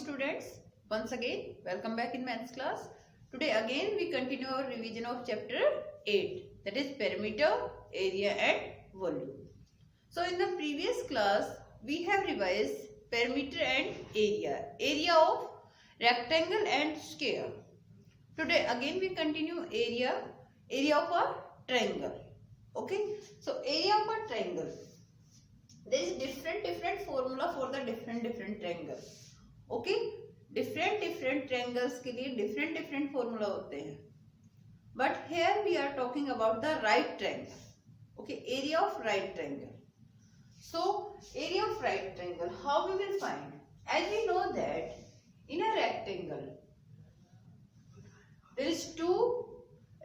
students, once again welcome back in maths class. Today again we continue our revision of chapter 8, that is perimeter, area and volume. So in the previous class we have revised perimeter and area of rectangle and square. Today again we continue area of a triangle. Okay, so area of a triangle, there is different formula for the different triangle. Okay, different triangles के लिए different formula होते हैं, but here we are talking about the right triangle. Okay, area of right triangle. So area of right triangle, how we will find? As we know that in a rectangle there is two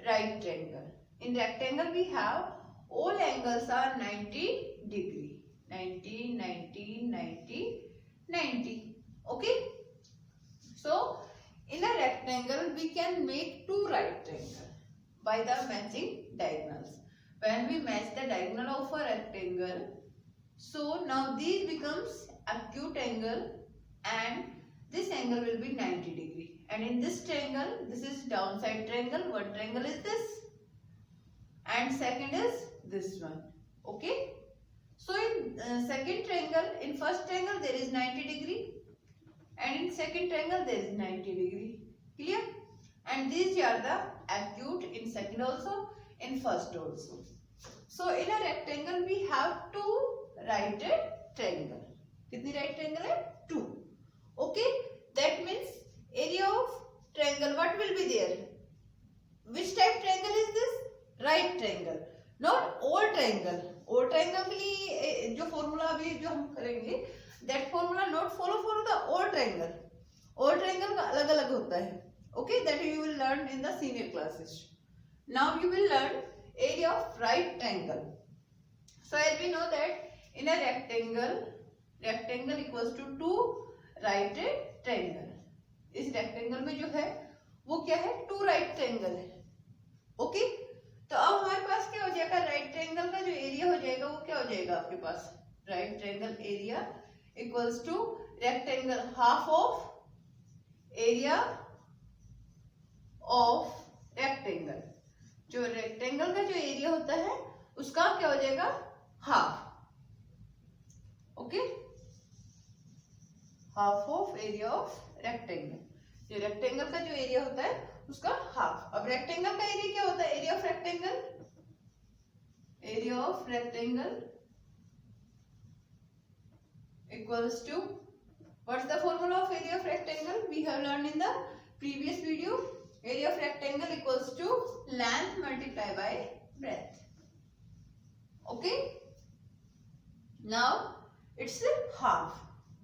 right triangle. In rectangle we have all angles are 90 degree, 90 90 90 90. Okay, so in a rectangle we can make two right triangles by the matching diagonals. When we match the diagonal of a rectangle, so now these becomes acute angle and this angle will be 90 degree. And in this triangle, this is downside triangle. One triangle is this and second is this one. Okay, so in second triangle, in first triangle there is 90 degree. And in second triangle there is 90 degree. Clear? And these are the acute in second also, in first also. So in a rectangle we have two right triangle. कितनी right triangle है? Two. Okay, that means area of triangle what will be there? Which type triangle is this? Right triangle, not all triangle. All triangle के लिए जो formula अभी जो हम करेंगे, that formula not follow for the all triangle. All triangle का अलग अलग होता है. Okay, that you will learn in the senior classes. Now you will learn area of right triangle. So as we know that in a rectangle equals to two right triangle. इस rectangle में जो है वो क्या है? Two right triangle है. Okay, तो अब हमारे पास क्या हो जाएगा? राइट ट्रायंगल का जो एरिया हो जाएगा वो क्या हो जाएगा आपके पास? Right triangle area equals to rectangle half of area of rectangle. जो रेक्टेंगल का जो एरिया होता है उसका क्या हो जाएगा? Half. Okay, half of area of rectangle. जो रेक्टेंगल का जो एरिया होता है उसका हाफ. अब रेक्टेंगल का एरिया क्या होता है? Area of rectangle, area of rectangle equals to, what's the formula of area of rectangle? We have learned in the previous video. Area of rectangle equals to length multiplied by breadth. Okay, now it's half.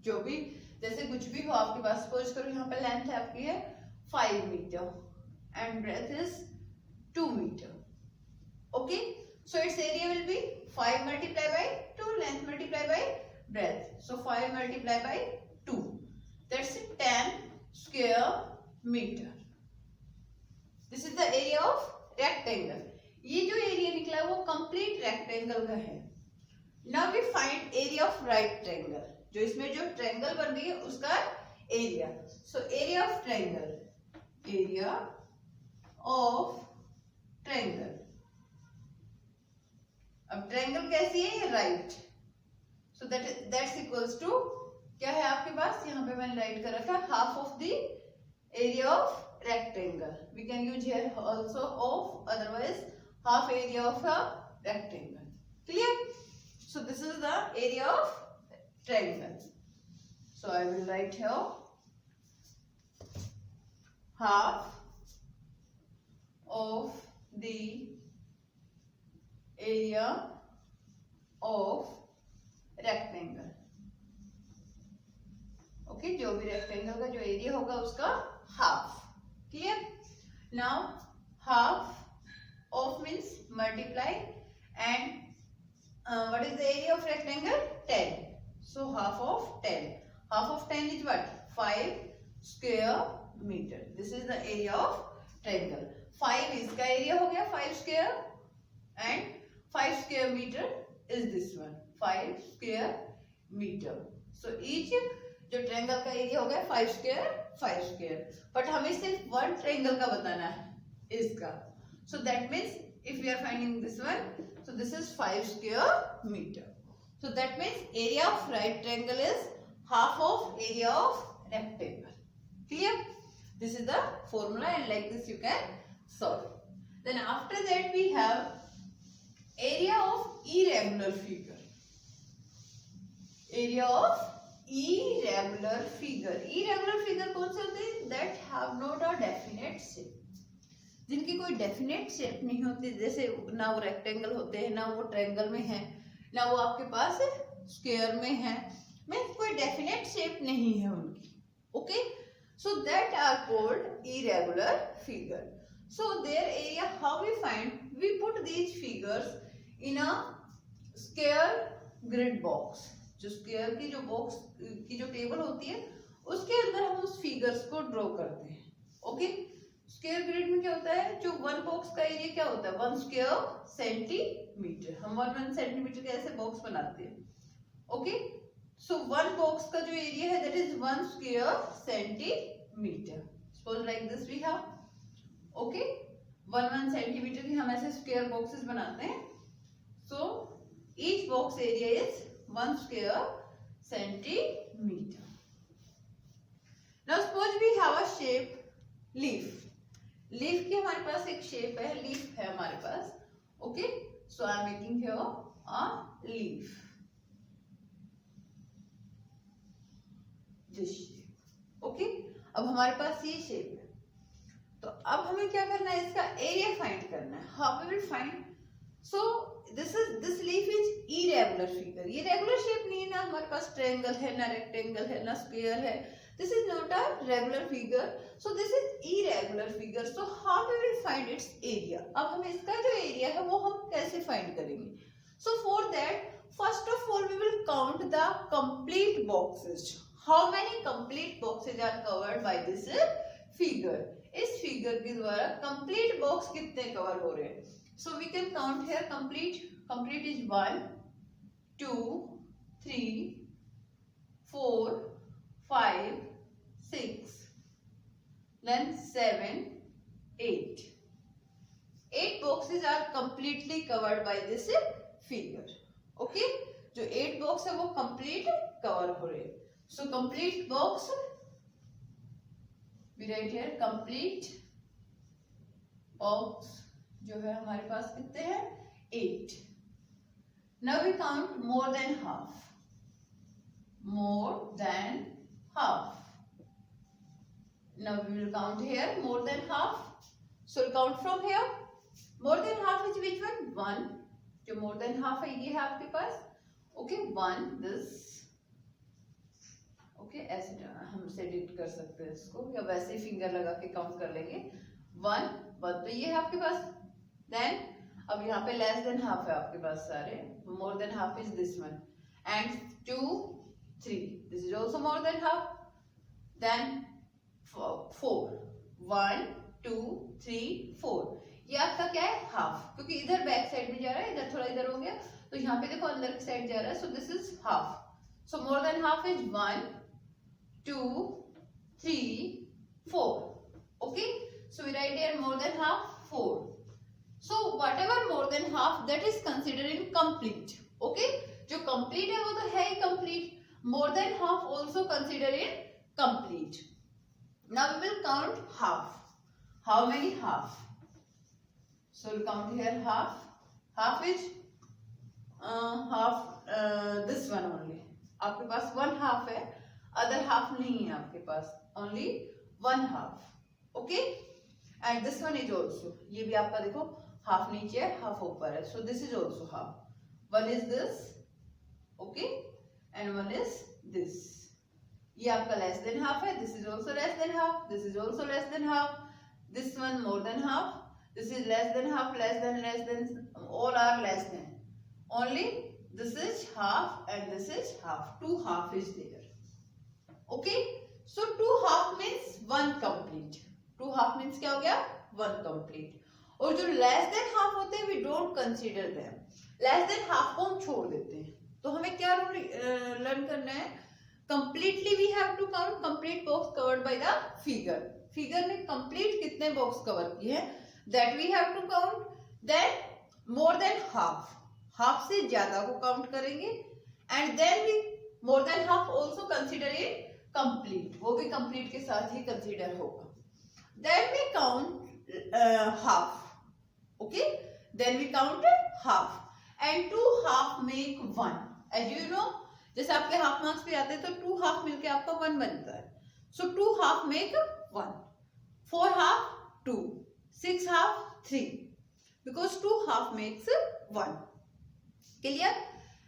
जो भी जैसे कुछ भी हो आपके पास, suppose करो यहाँ पे लेंथ है आपकी है 5 metre and breadth is 2 meter. Okay, so its area will be 5 multiplied by 2, length multiplied by breadth. So 5 multiplied by 2, that's 10 square meter. This is the area of rectangle. ये जो area निकला है वो complete rectangle का है. Now we find area of right triangle. जो इसमें जो ट्रायंगल बन रही है उसका area. So area of triangle, area of triangle. अब ट्रायंगल कैसी है? ये right. So that's equals to क्या है आपके पास? यहाँ पे मैंने राइट कर रखा है half of the area of rectangle. We can use here also of, otherwise half area of a rectangle. Clear? So this is the area of triangle. So I will write here half of the area of rectangle. Okay, जो भी rectangle का जो area होगा उसका half. Clear? Now half of means multiply and what is the area of rectangle? 10. So half of 10. Half of 10 is what? 5 square meter. This is the area of triangle. 5 इसका एरिया हो गया 5 square and 5 square meter is this one, 5 square meter. So each जो triangle का area हो गया 5 square 5 square, but हमें सिर्फ वन ट्रायंगल का बताना है इसका. So that means if we are finding this one, so this is 5 square meter. So that means area of right triangle is half of area of rectangle. Clear? This is the formula, and like this you can solve. Then after that we have area of irregular figure. Area of irregular figure. Irregular figure कौन से होते हैं? That have not a definite shape. जिनकी कोई definite shape नहीं होती, जैसे ना वो rectangle होते हैं, ना वो triangle में है, ना वो आपके पास स्क्वायर में है, मीन्स कोई डेफिनेट शेप नहीं है उनकी. Okay, so that are called irregular figure. So their area how we find? We put these figures in a square grid box. जो स्क्वायर की जो बॉक्स की जो टेबल होती है उसके अंदर हम उस फिगर्स को ड्रॉ करते हैं. ओके, स्क्वायर ग्रिड में क्या होता है? जो वन बॉक्स का एरिया क्या होता है? 1 स्क्वायर सेंटीमीटर. हम 1 सेंटीमीटर के ऐसे बॉक्स बनाते हैं. ओके, सो वन बॉक्स का जो एरिया है that is 1 square centimetre. Suppose like this we have. Okay, 1 centimetre की हम ऐसे स्क्वायर बॉक्सेस बनाते हैं. So each box area is 1 square centimetre. Now suppose we have a shape leaf. Leaf की हमारे पास एक शेप है, लीफ है हमारे पास. Okay, so I am making here a leaf, this shape. Okay, अब हमारे पास ये शेप है, तो अब हमें क्या करना है? इसका एरिया फाइंड करना है. How we will find? So this leaf is irregular figure. ये रेगुलर शेप नहीं है, ना हमारे पास ट्रायंगल है, ना रेक्टेंगल है, ना स्क्वायर है. This is not a regular figure, so this is irregular figure. So how we will find its area? अब हम इसका जो एरिया है वो हम कैसे फाइंड करेंगे? So for that, first of all we will count the complete boxes. How many complete boxes are covered by this figure? इस figure के द्वारा complete box कितने cover हो रहे हैं? So we can count here complete. Complete is 1, 2, 3, 4, 5, 6, then 7, 8. 8 boxes are completely covered by this figure. Okay, जो 8 box है वो complete cover हो रहे हैं. So complete box, we write here complete box जो है हमारे पास कितने हैं? 8. Now we count more than half. More than half. Now we will count here more than half. So we'll count from here. More than half is which one? 1. जो more than half है ये है आपके पास. Okay, 1 this. Okay, ऐसे हम edit कर सकते हैं इसको, या वैसे ही फिंगर लगा के काउंट कर लेंगे. 1 तो ये है आपके पास. Then अब यहाँ पे less than half है आपके पास सारे. More than half is this one. And 2, 3. This is also more than half. Then 4. 1, 2, 3, 4. ये आपका क्या है? हाफ, क्योंकि इधर बैक साइड में जा रहा है, इधर थोड़ा इधर हो गया, तो यहाँ पे देखो अंदर की साइड जा रहा है. So this is half. So more than half is 1, 2, 3, 4. Okay, so we write here more than half 4. So whatever more than half that is considered in complete. Okay, जो कंप्लीट है वो तो है ही complete. More than half also consider it complete. Now we will count half. How many half? So we'll count here half. Half is this one only. आपके पास 1 half है, other half नहीं है आपके पास, only 1 half. Okay? And this one is also. ये भी आपका देखो half नीचे है, half ऊपर है. So this is also half. One is this. Okay? And one is this. ये आपका less than half है. This is also less than half. This is also less than half. This one more than half. This is less than half. Less than. All are less than. Only this is half and this is half. 2 half is there. Okay. So 2 half means 1 complete. 2 half means क्या हो गया? 1 complete. और जो less than half होते हैं we don't consider them. Less than half को हम छोड़ देते हैं. तो हमें क्या लर्न करना है? completely we have to count complete box covered by the figure. Figure में complete कितने box cover किए हैं that we have to count. Then more than half, half से ज्यादा को count करेंगे and then we more than half also consider it complete. वो भी complete के साथ ही consider होगा. Then we count half. Okay, then we count half and 2 half make 1. As you know, जैसे आपके हाफ मार्क्स पे आते हैं तो 2 हाफ मिलके आपका 1 बनता है. So 2 half make 1, 4 half 2, 6 half 3, because 2 half makes 1. Clear?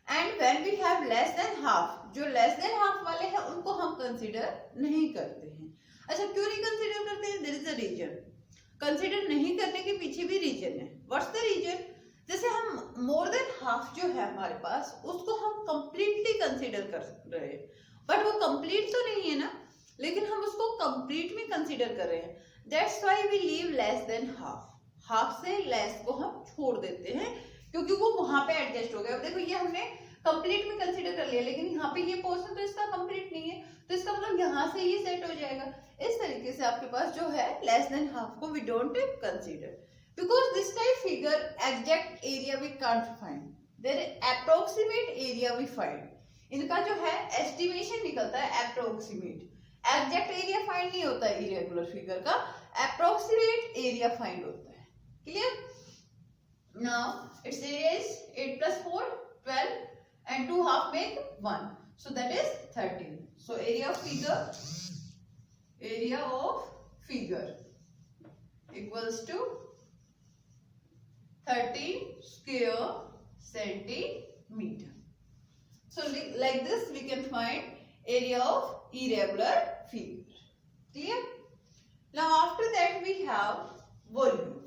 And when we have less than half, जो less than half वाले हैं उनको हम consider नहीं करते हैं. अच्छा, क्यों नहीं consider करते हैं? There is a reason. Consider नहीं करने के पीछे भी reason है. What's the reason? जैसे हम मोर देन हाफ जो है हमारे पास उसको हम कंप्लीटली कंसीडर कर रहे हैं, बट वो कंप्लीट तो नहीं है ना, लेकिन हम उसको कंप्लीट में कंसीडर कर रहे हैं. That's why we leave less than half. हाफ से लेस को हम छोड़ देते हैं क्योंकि वो वहां पे एडजस्ट हो गया. देखो ये हमने कंप्लीट में कंसीडर कर लिया, लेकिन यहाँ पे ये पोर्शन तो इसका कंप्लीट नहीं है, तो इसका मतलब यहाँ से ये सेट हो जाएगा. इस तरीके से आपके पास जो है लेस देन हाफ को we don't consider. Because this type figure exact area we can't find, their approximate area we find. इनका जो है estimation निकलता है approximate. Exact area find नहीं होता है irregular figure का, approximate area find होता है. Clear? Now its area is 8 plus 4 12 and 2 half make 1, so that is 13. So area of figure equals to 13 square centimeter. So like this we can find area of irregular figure. Clear? Now after that we have volume.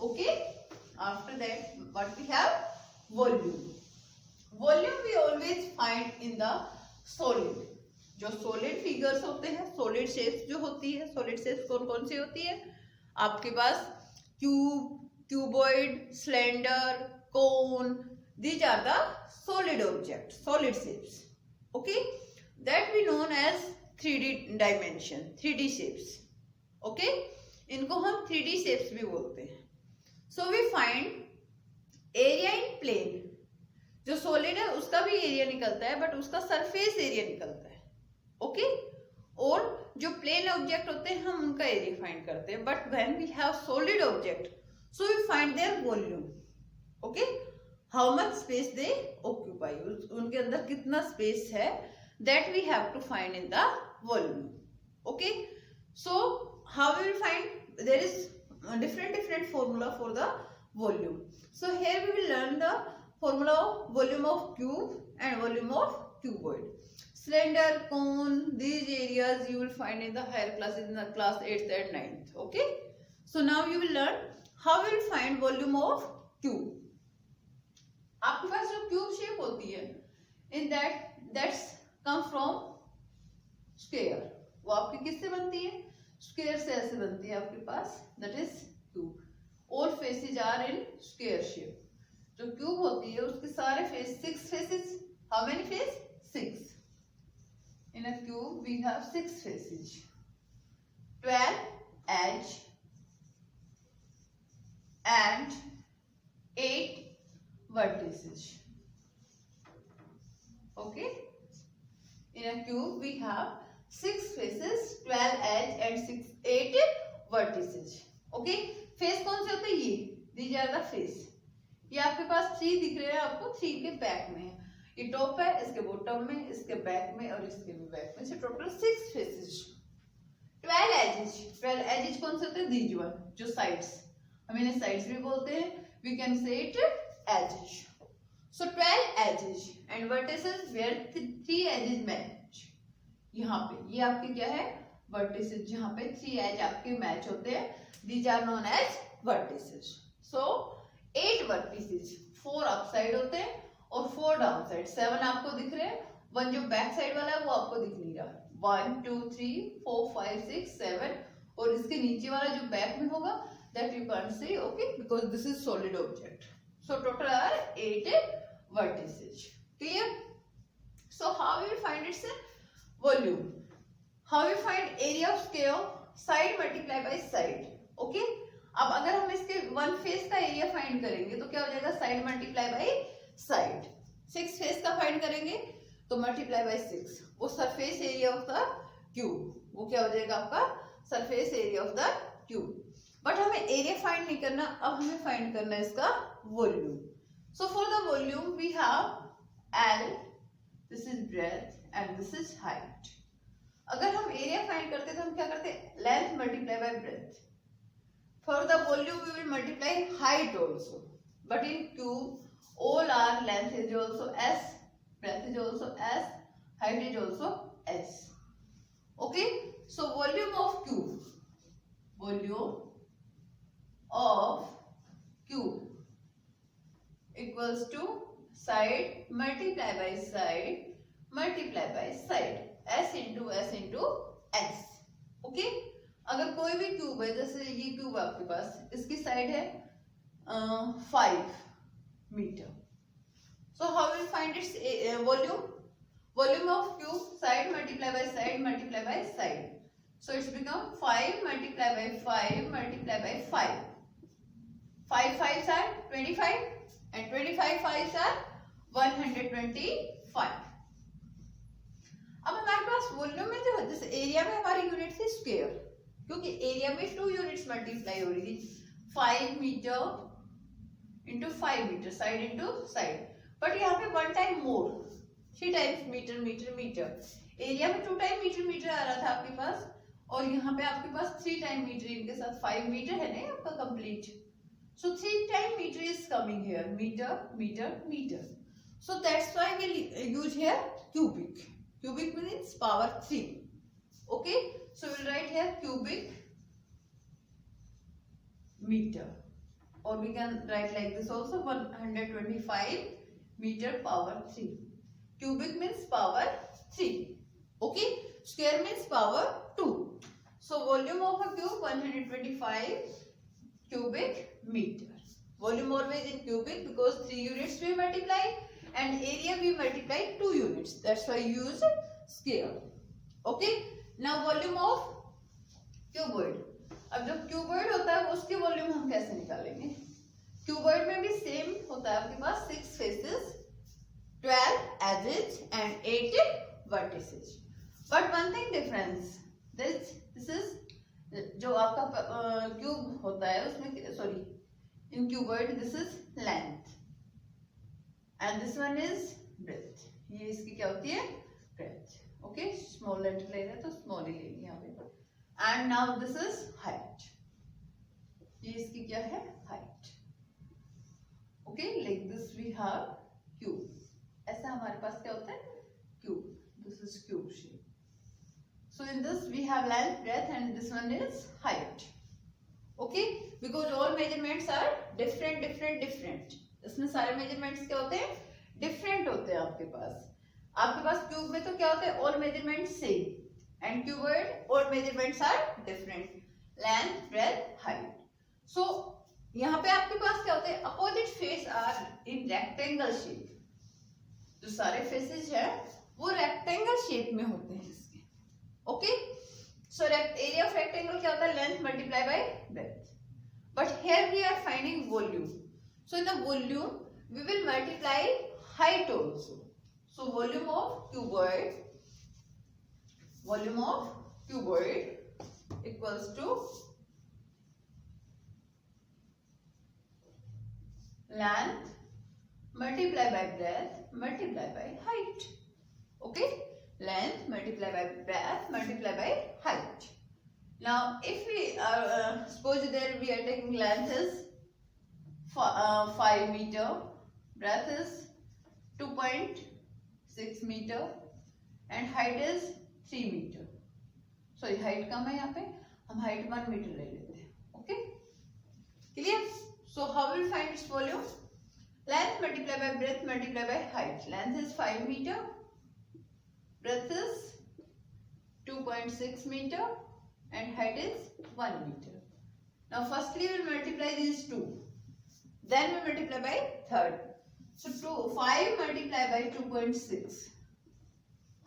Okay? After that what we have? Volume. Volume we always find in the solid. जो solid figures होते हैं, solid shapes जो होती है, solid shapes कौन कौन सी होती है आपके पास? Cube, cuboid, cylinder, cone, these are the solid objects, solid shapes. Okay, that we known as 3D dimension, 3D shapes. Okay, इनको हम 3D shapes भी बोलते हैं. So we find area in plane. जो solid है उसका भी area निकलता है, but उसका surface area निकलता है. Okay, और जो plane object होते हैं हम उनका area find करते हैं. But when we have solid object, so we find their volume. Okay, how much space they occupy, उनके अंदर कितना space है, that we have to find in the volume. Okay, so how we will find? There is different formula for the volume. So here we will learn the formula of volume of cube and volume of cuboid. Cylinder, cone, these areas you will find in the higher classes, in the class 8th and 9th. Okay, so now you will learn how we will find volume of cube. आपके पास जो cube shape होती है, in that's come from square. वो आपकी किससे बनती है? Square से ऐसे बनती है आपके पास, that is cube. All faces are in square shape. जो क्यूब होती है उसके सारे face 6 faces. How many faces? 6. In a cube we have 6 faces, 12 edge and 8 vertices. Okay, in a cube we have 6 faces, 12 edge and 8 vertices. Okay, face कौन से होते हैं? ये these are the face. ये आपके पास 3 दिख रहे हैं आपको, 3 के बैक में है, ये टॉप है, इसके बॉटम में, इसके बैक में और इसके भी बैक में, से टोटल 6 फेसेस. 12 एजेस. 12 एजेस कौन से होते हैं? दीज वन, जो साइड्स, हम इन्हें साइड्स भी बोलते हैं. We can say it edges. So 12 edges and vertices where 3 edges match. यहाँ पे ये आपके क्या है? वर्टिसेस, जहाँ पे 3 एज आपके मैच होते हैं. These are known as vertices. So 8 vertices, 4 up side होते हैं और 4 डाउन साइड. 7 आपको दिख रहे हैं, 1 जो बैक साइड वाला है वो आपको दिख नहीं रहा. 1 2 3 4 5 6 7 और इसके नीचे वाला जो बैक में होगा that you can't see. Okay, because this is solid object. So total are 8 vertices. Clear? So how we will find its volume. How we find area of square? Side multiply by side. Okay? अब अगर हम इसके one face का area find करेंगे तो क्या हो जाएगा? Side multiply by side. 6 face का फाइंड करेंगे तो मल्टीप्लाई बाय 6. वो surface area of the cube, वो क्या हो जाएगा आपका? Surface area of the cube. But हमें एरिया फाइंड नहीं करना, अब हमें फाइंड करना है इसका volume. So for the volume we have L, this is breadth and this is height. अगर हम एरिया फाइंड करते तो हम क्या करते? Length multiply by breath. For the volume we will multiply height also. But in cube all our length is also S, breadth is also S, height is also S. Okay, so volume of cube, volume of cube equals to side multiply by side multiply by side, S into S into S. Okay, अगर कोई भी cube है, जैसे ये cube आपके पास, इसकी side है 5 meter. So how will find its volume? Volume of cube, side multiply by side multiply by side. So it's become 5 multiply by 5 multiply by 5. 5 5s are 25 and 25 5s are 125. अब हमारे पास volume में जो जैसे area में हमारी unit थी square, क्योंकि area में 2 यूनिट्स मल्टीप्लाई हो रही थी, 5 meter into 5 meter, side into side. But यहाँ पे 1 time more, 3 times meter meter meter. Area में 2 टाइम मीटर मीटर आ रहा था आपके पास, और यहाँ पे आपके पास 3 टाइम मीटर, इनके साथ 5 मीटर है ना आपका complete. So 3 time meter is coming here, meter meter meter. So that's why we use here cubic. Cubic means power 3. Okay, so will write here cubic meter, or we can write like this also, 125 meter power 3. Cubic means power 3. Okay, square means power 2. So volume of a cube 125 cubic meter. Volume always in cubic because 3 units we multiply and area we multiply 2 units. That's why you use scale. Okay, now volume of cuboid. अब जो cuboid होता है उसकी volume हम कैसे निकालेंगे? Cuboid में भी सेम होता है आपके पास 6 faces, 12 edges and 8 vertices. But one thing difference, this is जो आपका क्यूब होता है उसमें, sorry, in cuboid this is length and this one is breadth. ये इसकी क्या होती है? ब्रेथ. ओके, स्मॉल लेटर ले रहे हैं तो स्मॉल ही लेंगे यहाँ पे. And now this is height. ये इसकी क्या है? Height. Okay, like this we have cube. ऐसा हमारे पास क्या होता है? Cube. This is cube shape. So in this we have length, breadth, and this one is height. Okay, because all measurements are different, different, different. इसमें सारे measurements क्या होते हैं? Different होते हैं आपके पास. आपके पास cube में तो क्या होता है? All measurements same. And cuboid, all measurements are different. Length, breadth, height. So यहाँ पे आपके पास क्या होते हैं? Opposite face are in rectangle shape. जो सारे faces हैं वो rectangle shape में होते हैं इसके. Okay? So area of rectangle क्या होता है? Length multiply by breadth. But here we are finding volume. So in the volume we will multiply height also. So volume of cuboid equals to length multiply by breadth multiply by height. Okay, length multiply by breadth multiply by height. Now if we suppose there we are taking length is 5 meter, breadth is 2.6 meter and height is 3 metre. Sorry, height कम है यहाँ पे, हम height 1 metre ले लेते हैं. Okay, clear? So how will find its volume? Length multiply by breadth multiply by height. Length is 5 meter, breadth is 2.6 meter and height is 1 meter. Now firstly we will multiply these two, then we multiply by third. So 5 multiplied by 2.6.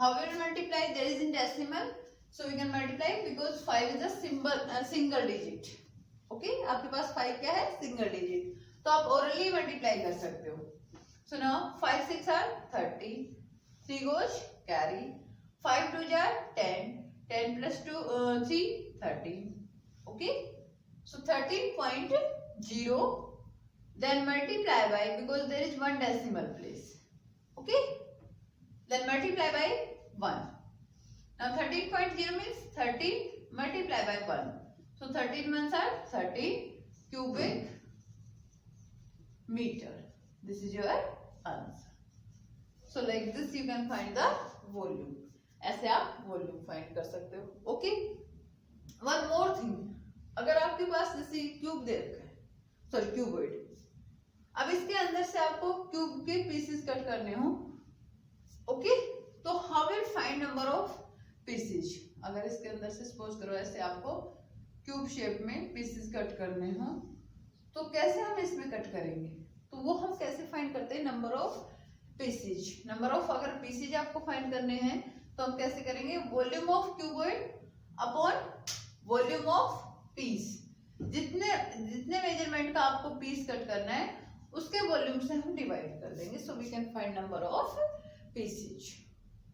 How will we multiply? There is in decimal, so we can multiply because 5 is a single digit. Okay, आपके पास 5 क्या है? Single digit. तो आप orally multiply कर सकते हो. So now 5 6 are 30. 3 goes carry. 5 2 are 10. 10 plus 3 13. Okay. So 13.0. Then multiply by, because there is one decimal place. Okay. Then multiply by 1. Now 13.0 means 13 multiply by 1. So 13 ones are 13 cubic meter. This is your answer. So like this you can find the volume. ऐसे आप volume find कर सकते हो. Okay. One more thing, अगर आपके पास जैसे cube दे रखा है, सॉरी क्यूबॉइड, अब इसके अंदर से आपको क्यूब के पीसेस कट करने हो. ओके, तो how will find number of pieces. अगर इसके अंदर से सपोज करो ऐसे आपको क्यूब शेप में पीसेस कट करने हो, तो कैसे हम इसमें कट करेंगे? तो वो हम कैसे फाइंड करते हैं? Number of pieces. Number of अगर पीसेज आपको फाइंड करने हैं तो हम कैसे करेंगे? Volume of cuboid upon volume of peace. जितने मेजरमेंट का आपको पीस कट करना है उसके वॉल्यूम से हम डिवाइड कर देंगे. So we can find number of pieces.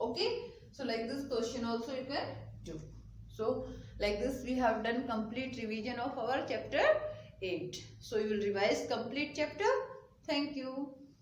Okay, so like this question also you can do. So like this we have done complete revision of our chapter 8. So you will revise complete chapter. Thank you.